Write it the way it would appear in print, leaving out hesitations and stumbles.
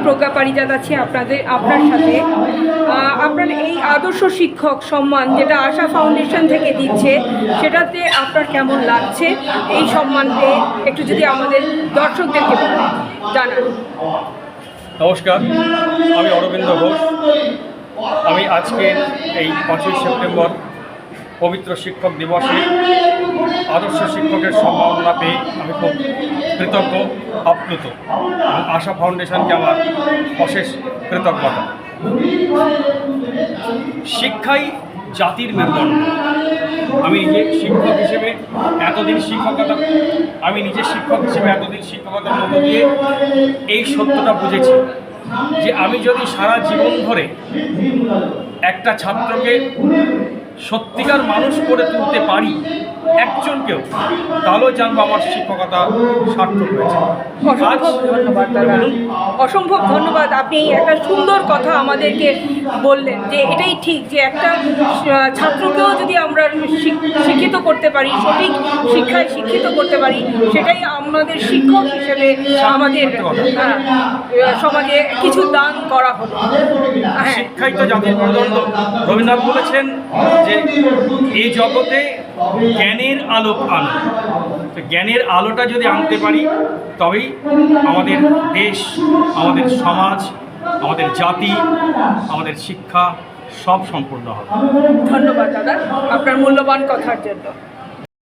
প্রজ্ঞা পারিজাত আছি আপনার সাথে। আপনার এই আদর্শ শিক্ষক সম্মান যেটা আশা ফাউন্ডেশন থেকে দিচ্ছে, সেটাতে আপনার কেমন লাগছে? এই সম্মান পেয়ে একটু যদি আমাদের দর্শকদেরকে জানান। নমস্কার, আমি অরবিন্দ ঘোষ। আমি আজকে এই 5ই সেপ্টেম্বর পবিত্র শিক্ষক দিবসে আদর্শ শিক্ষকের সম্মাননা পেয়ে আমি খুব কৃতজ্ঞ, আপ্লুত। আশা ফাউন্ডেশনকে আমার অশেষ কৃতজ্ঞতা। শিক্ষাই জাতির মেরুদণ্ড। আমি নিজে শিক্ষক হিসেবে এতদিন শিক্ষকতার মধ্য দিয়ে এই সত্যটা বুঝেছি যে আমি যদি সারা জীবন ধরে একটা ছাত্রকে সত্যিকার মানুষ করে তুলতে পারি, একজনকেও, তাহলেও জানবো আমার শিক্ষকতা সার্থক হয়েছে। অসম্ভব ধন্যবাদ দাদা, অসম্ভব ধন্যবাদ। আপনি একটা সুন্দর কথা আমাদেরকে বললেন যে এটাই ঠিক, যে একটা ছাত্রকেও যদি আমরা শিক্ষিত করতে পারি, সঠিক শিক্ষায় শিক্ষিত করতে পারি, সেটাই আমাদের শিক্ষক হিসেবে আমাদের সমাজে কিছু দান করা হলো। শিক্ষাই তো জাতির মেরুদণ্ড। রবীন্দ্রনাথ বলেছেন যে এই জগতে জ্ঞানের আলোক আনো। তো জ্ঞানের আলোটা যদি আনতে পারি, তবেই আমাদের দেশ, আমাদের সমাজ, আমাদের জাতি, আমাদের শিক্ষা সব সম্পূর্ণ হবে। ধন্যবাদ দাদা আপনার মূল্যবান কথার জন্য।